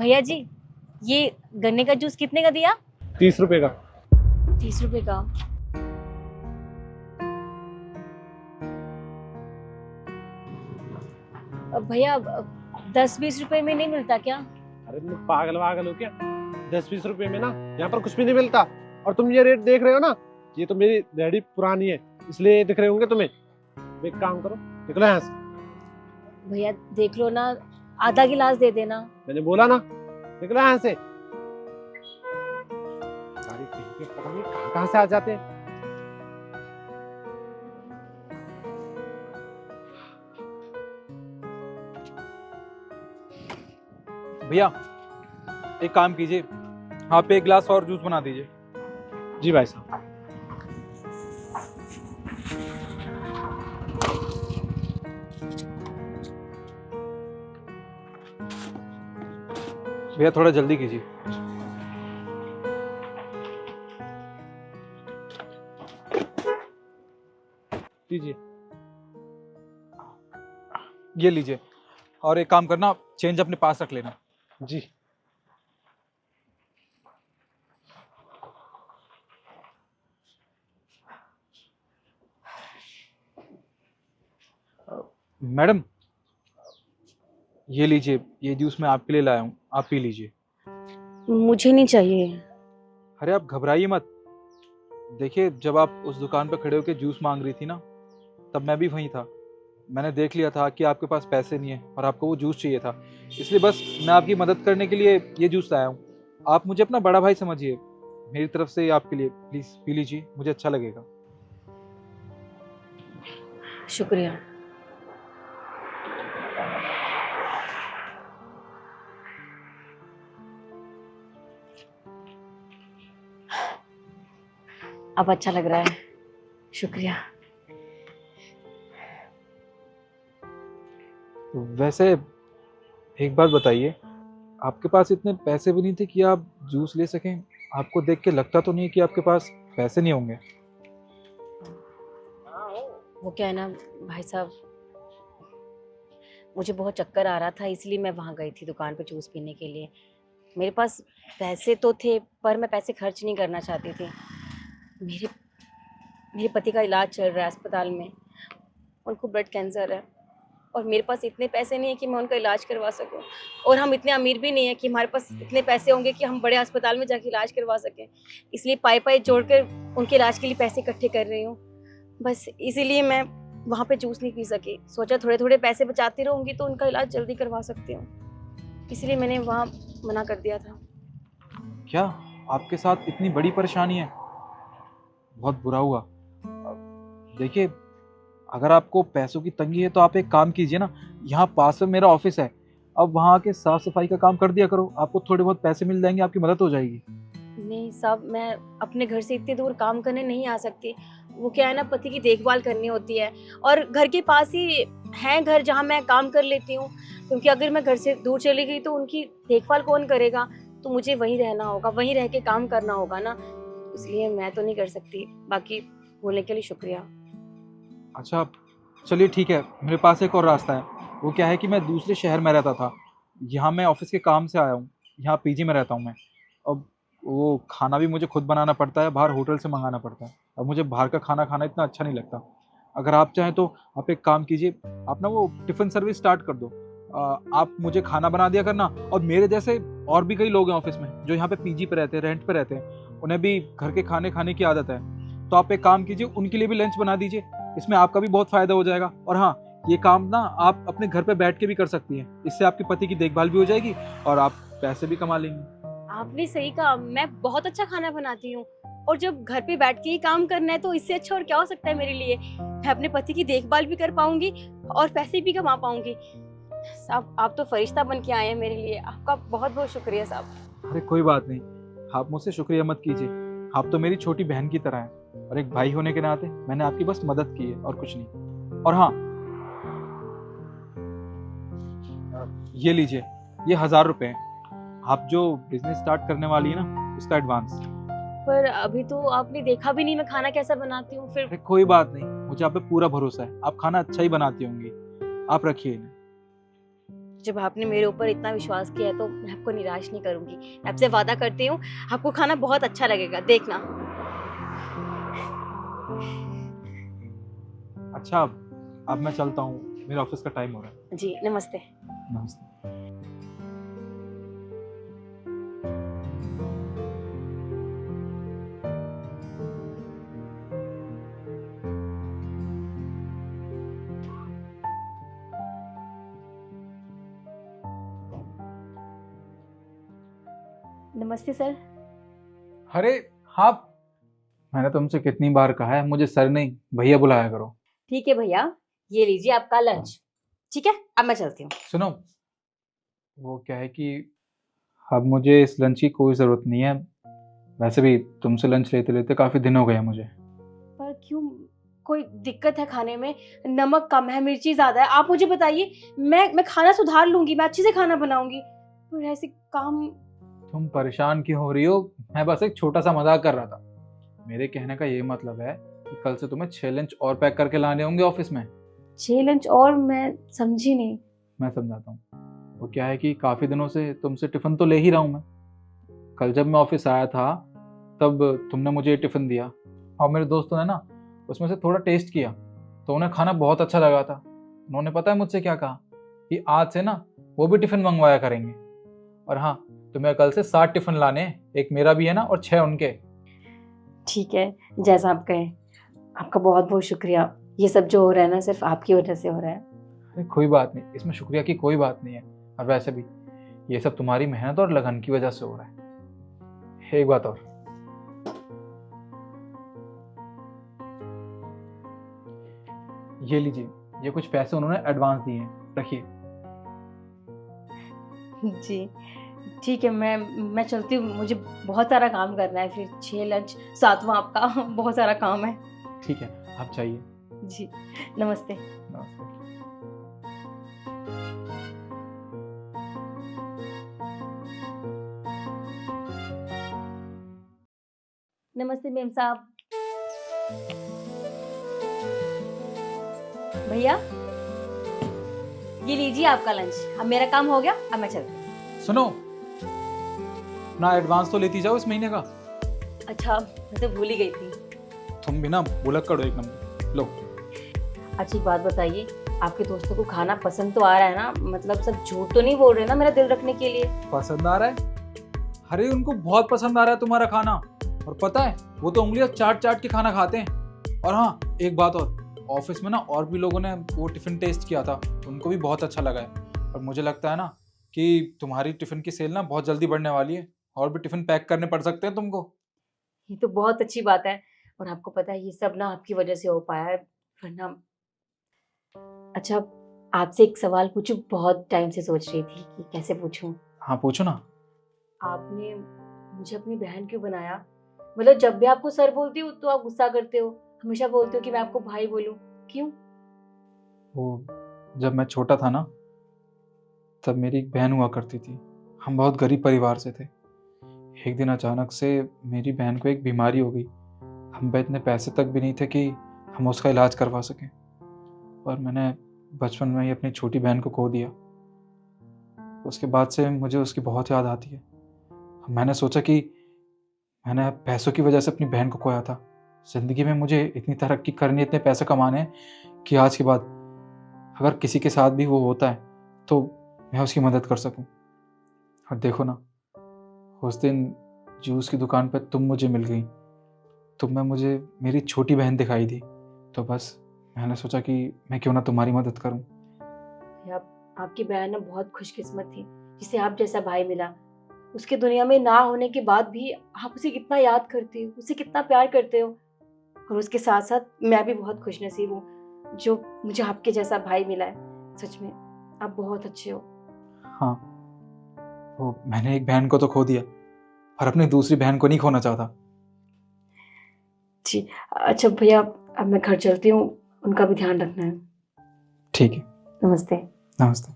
भैया जी, ये गन्ने का जूस कितने का दिया? 30 रुपए का। 30 रुपए का। अब भैया 10-20 रुपए में नहीं मिलता क्या? अरे तुम पागल वागल हो क्या? 10-20 रुपए में ना यहाँ पर कुछ भी नहीं मिलता। और तुम ये रेट देख रहे हो ना, ये तो मेरी रेडी पुरानी है, इसलिए ये दिख रहे होंगे तुम्हें। एक काम करो, निकलो यहाँ से। भैया देख लो ना, आधा गिलास दे देना। मैंने बोला ना, निकलो यहाँ से। सारी कहीं के पता नहीं कहाँ से आ जाते हैं। भैया एक काम कीजिए, आप एक गिलास और जूस बना दीजिए। जी भाई साहब। भैया थोड़ा जल्दी कीजिए। दीजिए। ये लीजिए, और एक काम करना, चेंज अपने पास रख लेना। जी। मैडम ये लीजिए, ये जूस मैं आपके लिए लाया हूँ, आप पी लीजिए। मुझे नहीं चाहिए। अरे आप घबराइए मत। देखिए जब आप उस दुकान पर खड़े होकर जूस मांग रही थी ना, तब मैं भी वहीं था। मैंने देख लिया था कि आपके पास पैसे नहीं है और आपको वो जूस चाहिए था, इसलिए बस मैं आपकी मदद करने के लिए ये जूस लाया हूँ। आप मुझे अपना बड़ा भाई समझिए, मेरी तरफ से आपके लिए प्लीज पी लीजिए, मुझे अच्छा लगेगा। शुक्रिया। अब अच्छा लग रहा है, शुक्रिया। वैसे एक बात बताइए, आपके पास इतने पैसे भी नहीं थे कि आप जूस ले सकें? आपको देख के लगता तो नहीं कि आपके पास पैसे नहीं होंगे। वो क्या है ना भाई साहब, मुझे बहुत चक्कर आ रहा था, इसलिए मैं वहाँ गई थी दुकान पे जूस पीने के लिए। मेरे पास पैसे तो थे, पर मैं पैसे खर्च नहीं करना चाहती थी। मेरे मेरे पति का इलाज चल रहा है अस्पताल में, उनको ब्लड कैंसर है, और मेरे पास इतने पैसे नहीं है कि मैं उनका इलाज करवा सकूं। और हम इतने अमीर भी नहीं है कि हमारे पास इतने पैसे होंगे कि हम बड़े अस्पताल में जाके इलाज करवा सकें। इसलिए पाई पाई जोड़कर उनके इलाज के लिए पैसे इकट्ठे कर रही हूँ। बस इसीलिए मैं वहाँ पे जूस नहीं पी सकी। सोचा थोड़े थोड़े पैसे बचाती रहूँगी तो उनका इलाज जल्दी करवा सकती हूँ, इसलिए मैंने वहाँ मना कर दिया था। क्या आपके साथ इतनी बड़ी परेशानी है? बहुत बुरा हुआ। देखिए अगर आपको पैसों की तंगी है तो आप एक काम कीजिए ना, यहाँ पास में मेरा ऑफिस है, अब वहाँ आके साफ सफाई का काम कर दिया करो, आपको थोड़े बहुत पैसे मिल जाएंगे, आपकी मदद हो जाएगी। नहीं साहब, मैं अपने घर से इतनी दूर काम करने नहीं आ सकती। वो क्या है ना, पति की देखभाल करनी होती है, और घर के पास ही है घर जहाँ मैं काम कर लेती हूँ। क्योंकि अगर मैं घर से दूर चली गई तो उनकी देखभाल कौन करेगा? तो मुझे वहीं रहना होगा, वहीं रह के काम करना होगा ना, इसलिए मैं तो नहीं कर सकती। बाकी बोलने के लिए शुक्रिया। अच्छा चलिए ठीक है, मेरे पास एक और रास्ता है। वो क्या है कि मैं दूसरे शहर में रहता था, यहाँ मैं ऑफिस के काम से आया हूँ, यहाँ पीजी में रहता हूँ मैं। अब वो खाना भी मुझे खुद बनाना पड़ता है, बाहर होटल से मंगाना पड़ता है। अब मुझे बाहर का खाना खाना इतना अच्छा नहीं लगता। अगर आप चाहें तो आप एक काम कीजिए, आप ना वो टिफ़िन सर्विस स्टार्ट कर दो। आप मुझे खाना बना दिया करना, और मेरे जैसे और भी कई लोग हैं ऑफिस में जो यहाँ पे पीजी पे रहते हैं, रेंट पे रहते हैं, उन्हें भी घर के खाने खाने की आदत है। तो आप एक काम कीजिए, उनके लिए भी लंच बना दीजिए, इसमें आपका भी बहुत फ़ायदा हो जाएगा। और हाँ, ये काम ना आप अपने घर पे बैठ के भी कर सकती हैं, इससे आपके पति की देखभाल भी हो जाएगी और आप पैसे भी कमा लेंगी। आपने सही कहा, मैं बहुत अच्छा खाना बनाती हूँ, और जब घर पे बैठ के ही काम करना है तो इससे अच्छा और क्या हो सकता है मेरे लिए। मैं अपने पति की देखभाल भी कर पाऊंगी और पैसे भी कमा पाऊंगी। साहब आप तो फरिश्ता बन के आए हैं मेरे लिए, आपका बहुत बहुत शुक्रिया साहब। अरे कोई बात नहीं, आप मुझसे शुक्रिया मत कीजिए, आप तो मेरी छोटी बहन की तरह हैं, और एक भाई होने के नाते मैंने आपकी बस मदद की है और कुछ नहीं। और हाँ, ये लीजिए, ये 1000 रुपये हैं, आप जो बिजनेस स्टार्ट करने वाली है ना, उसका एडवांस। पर अभी तो आपने देखा भी नहीं मैं खाना कैसा बनाती हूँ। फिर अरे कोई बात नहीं, मुझे आप पे पूरा भरोसा है, आप खाना अच्छा ही बनाती होंगी, आप रखिए इन्हें। जब आपने मेरे ऊपर इतना विश्वास किया है तो मैं आपको निराश नहीं करूंगी। मैं आपसे वादा करती हूँ, आपको खाना बहुत अच्छा लगेगा, देखना। अच्छा, अब मैं चलता हूँ, मेरे ऑफिस का टाइम हो रहा है। जी नमस्ते। नमस्ते। नमस्ते सर। अरे हाँ, मैंने तुमसे कितनी बार कहा है मुझे सर नहीं भैया बुलाया करो। ठीक है भैया, ये लीजिए आपका लंच। ठीक है, अब मैं चलती हूँ। सुनो, वो क्या है कि अब मुझे इस लंच की कोई ज़रूरत नहीं है। वैसे भी तुमसे लंच लेते लेते काफ़ी दिन हो गए हैं मुझे। पर क्यों, कोई दिक्कत है खाने में? नमक कम है, मिर्ची ज्यादा है, आप मुझे बताइए। मैं खाना सुधार लूंगी, मैं अच्छे से खाना बनाऊंगी। पर ऐसे काम। तुम परेशान क्यों हो रही हो? मैं बस एक छोटा सा मजाक कर रहा था। मेरे कहने का ये मतलब है कि कल से तुम्हें 6 लंच और पैक करके लाने होंगे ऑफिस में। 6 लंच और? मैं समझी नहीं। मैं समझाता हूँ। वो क्या है कि काफ़ी दिनों से तुमसे टिफ़िन तो ले ही रहा हूँ मैं। कल जब मैं ऑफिस आया था तब तुमने मुझे ये टिफ़िन दिया और मेरे दोस्तों ने ना उसमें से थोड़ा टेस्ट किया तो उन्हें खाना बहुत अच्छा लगा था। उन्होंने पता है मुझसे क्या कहा कि आज से ना वो भी टिफ़िन मंगवाया करेंगे। और हाँ, तुम्हें कल से 7 टिफ़िन लाने हैं, एक मेरा भी है ना और 6 उनके। ठीक है, जैसा आप कहें। आपका बहुत बहुत शुक्रिया। ये सब जो हो रहा है ना, सिर्फ आपकी वजह से हो रहा है। अरे कोई बात नहीं, इसमें शुक्रिया की कोई बात नहीं है। और वैसे भी ये सब तुम्हारी मेहनत और लगन की वजह से हो रहा है। एक बात और, ये लीजिए, ये कुछ पैसे उन्होंने एडवांस दिए हैं, रखिए। जी ठीक है, मैं चलती हूँ, मुझे बहुत सारा काम करना है। फिर 6 लंच, 7वां आपका बहुत सारा काम है। ठीक है, आप चाहिए। जी नमस्ते। नमस्ते। नमस्ते मेम साहब। भैया, ये लीजिए आपका लंच। अब मेरा काम हो गया, अब मैं चलती हूँ। सुनो ना, एडवांस तो लेती जाओ इस महीने का। अच्छा, मैं तो भूल ही गई थी। तुम भी ना बुलक करो एक नंबर। लो। अच्छी बात बताइए, आपके दोस्तों को खाना पसंद तो आ रहा है ना? मतलब सब झूठ तो नहीं बोल रहे ना मेरा दिल रखने के लिए? पसंद आ रहा है? अरे उनको बहुत पसंद आ रहा है तुम्हारा खाना। और पता है, वो तो उंगलियां चाट चाट के खाना खाते हैं। और हाँ, एक बात और, ऑफिस में ना और भी लोगों ने वो टिफिन टेस्ट किया था, उनको भी बहुत अच्छा लगा है। और मुझे लगता है ना कि तुम्हारी टिफिन की सेल ना बहुत जल्दी बढ़ने वाली है और भी टिफिन पैक करने पड़ सकते हैं तुमको। ये तो बहुत अच्छी बात है। और आपको पता है, ये सब ना आपकी वजह से हो पाया है, वरना। अच्छा, आपसे एक सवाल पूछूं? बहुत टाइम से सोच रही थी कि कैसे पूछूं। हाँ पूछो ना। आपने मुझे अपनी बहन क्यों बनाया? मतलब जब भी आपको सर बोलती हूँ तो आप गुस्सा करते हो, हमेशा बोलते हो कि मैं आपको भाई बोलूं। क्यों? वो जब मैं छोटा था ना, तब मेरी एक बहन हुआ करती थी। हम बहुत गरीब परिवार से थे। एक दिन अचानक से मेरी बहन को एक बीमारी हो गई। हम पे इतने पैसे तक भी नहीं थे कि हम उसका इलाज करवा सकें। और मैंने बचपन में ही अपनी छोटी बहन को खो दिया। उसके बाद से मुझे उसकी बहुत याद आती है। मैंने सोचा कि मैंने पैसों की वजह से अपनी बहन को खोया था। ज़िंदगी में मुझे इतनी तरक्की करनी है, इतने पैसे कमाने हैं कि आज के बाद अगर किसी के साथ भी वो होता है तो मैं उसकी मदद कर सकूं। और देखो ना, उस दिन जूस की दुकान पर तुम मुझे मिल गई। तुम में मुझे मेरी छोटी बहन दिखाई दी। तो बस मैंने सोचा कि मैं क्यों ना तुम्हारी मदद करूं। आपकी बहन ना बहुत खुशकिस्मत थी, जिसे आप जैसा भाई मिला। उसके दुनिया में ना होने के बाद भी आप उसे कितना याद करते हो, उसे कितना प्यार करते हो। और उसके साथ साथ मैं भी बहुत खुशनसीब हूँ जो मुझे आपके जैसा भाई मिला है। सच में आप बहुत अच्छे हो। हाँ, वो मैंने एक बहन को तो खो दिया, पर अपनी दूसरी बहन को नहीं खोना चाहता। जी अच्छा भैया, अब मैं घर चलती हूँ, उनका भी ध्यान रखना है। ठीक है। नमस्ते। नमस्ते।